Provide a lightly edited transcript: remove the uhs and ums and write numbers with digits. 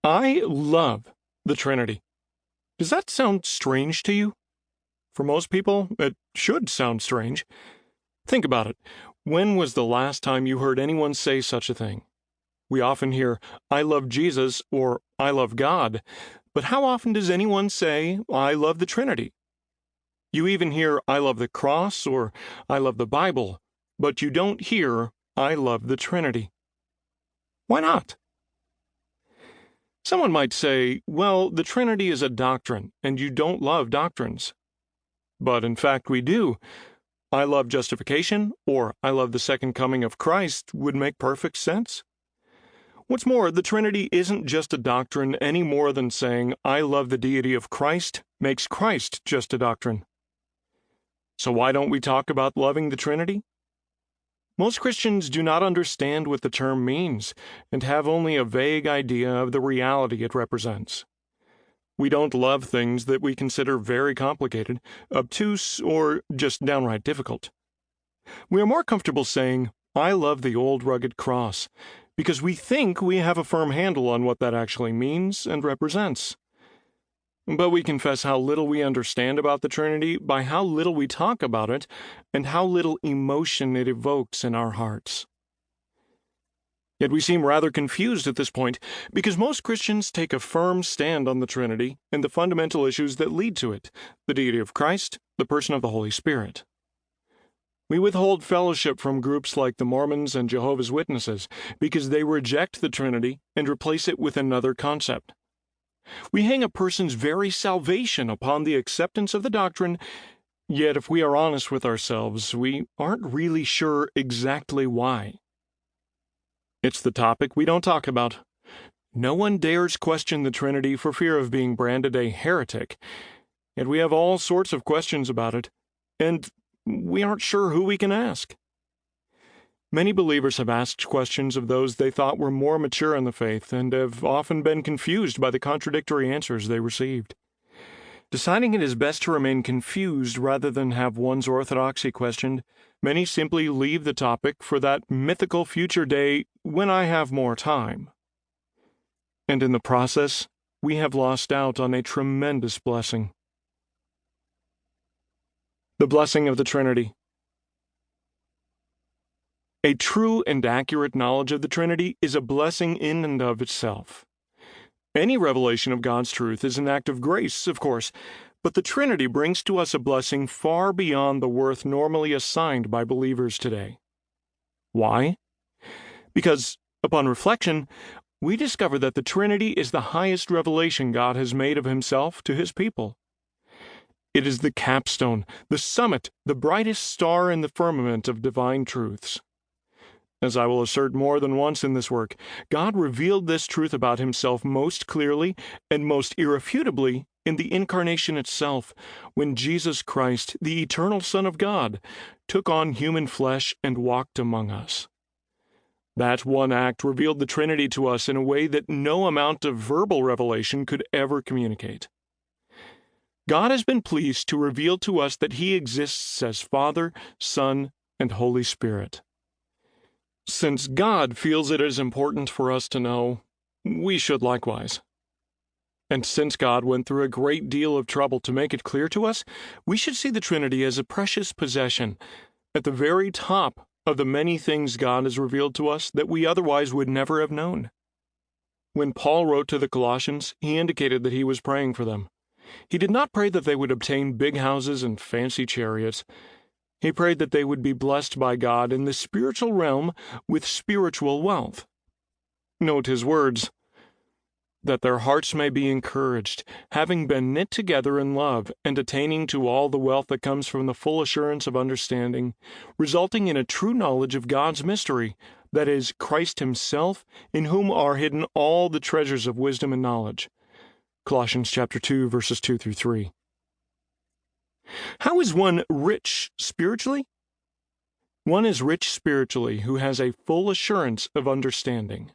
I love the Trinity. Does that sound strange to you? For most people, it should sound strange. Think about it. When was the last time you heard anyone say such a thing? We often hear, I love Jesus or I love God, but how often does anyone say, I love the Trinity? You even hear, I love the cross or I love the Bible, but you don't hear, I love the Trinity. Why not? Someone might say, well, the Trinity is a doctrine, and you don't love doctrines. But in fact, we do. I love justification, or I love the second coming of Christ would make perfect sense. What's more, the Trinity isn't just a doctrine any more than saying, I love the deity of Christ makes Christ just a doctrine. So why don't we talk about loving the Trinity? Most Christians do not understand what the term means and have only a vague idea of the reality it represents. We don't love things that we consider very complicated, obtuse, or just downright difficult. We are more comfortable saying, I love the old rugged cross, because we think we have a firm handle on what that actually means and represents. But we confess how little we understand about the Trinity by how little we talk about it and how little emotion it evokes in our hearts. Yet we seem rather confused at this point because most Christians take a firm stand on the Trinity and the fundamental issues that lead to it, the deity of Christ, the person of the Holy Spirit. We withhold fellowship from groups like the Mormons and Jehovah's Witnesses because they reject the Trinity and replace it with another concept. We hang a person's very salvation upon the acceptance of the doctrine, yet if we are honest with ourselves, we aren't really sure exactly why. It's the topic we don't talk about. No one dares question the Trinity for fear of being branded a heretic, yet we have all sorts of questions about it, and we aren't sure who we can ask. Many believers have asked questions of those they thought were more mature in the faith and have often been confused by the contradictory answers they received. Deciding it is best to remain confused rather than have one's orthodoxy questioned, many simply leave the topic for that mythical future day when I have more time. And in the process, we have lost out on a tremendous blessing. The blessing of the Trinity. A true and accurate knowledge of the Trinity is a blessing in and of itself. Any revelation of God's truth is an act of grace, of course, but the Trinity brings to us a blessing far beyond the worth normally assigned by believers today. Why? Because, upon reflection, we discover that the Trinity is the highest revelation God has made of Himself to His people. It is the capstone, the summit, the brightest star in the firmament of divine truths. As I will assert more than once in this work, God revealed this truth about Himself most clearly and most irrefutably in the Incarnation itself, when Jesus Christ, the eternal Son of God, took on human flesh and walked among us. That one act revealed the Trinity to us in a way that no amount of verbal revelation could ever communicate. God has been pleased to reveal to us that He exists as Father, Son, and Holy Spirit. Since God feels it is important for us to know, we should likewise. And since God went through a great deal of trouble to make it clear to us, we should see the Trinity as a precious possession, at the very top of the many things God has revealed to us that we otherwise would never have known. When Paul wrote to the Colossians, he indicated that he was praying for them. He did not pray that they would obtain big houses and fancy chariots. He prayed that they would be blessed by God in the spiritual realm with spiritual wealth. Note his words, that their hearts may be encouraged, having been knit together in love, and attaining to all the wealth that comes from the full assurance of understanding, resulting in a true knowledge of God's mystery, that is, Christ Himself, in whom are hidden all the treasures of wisdom and knowledge. Colossians chapter 2, verses 2 through 3. How is one rich spiritually? One is rich spiritually who has a full assurance of understanding.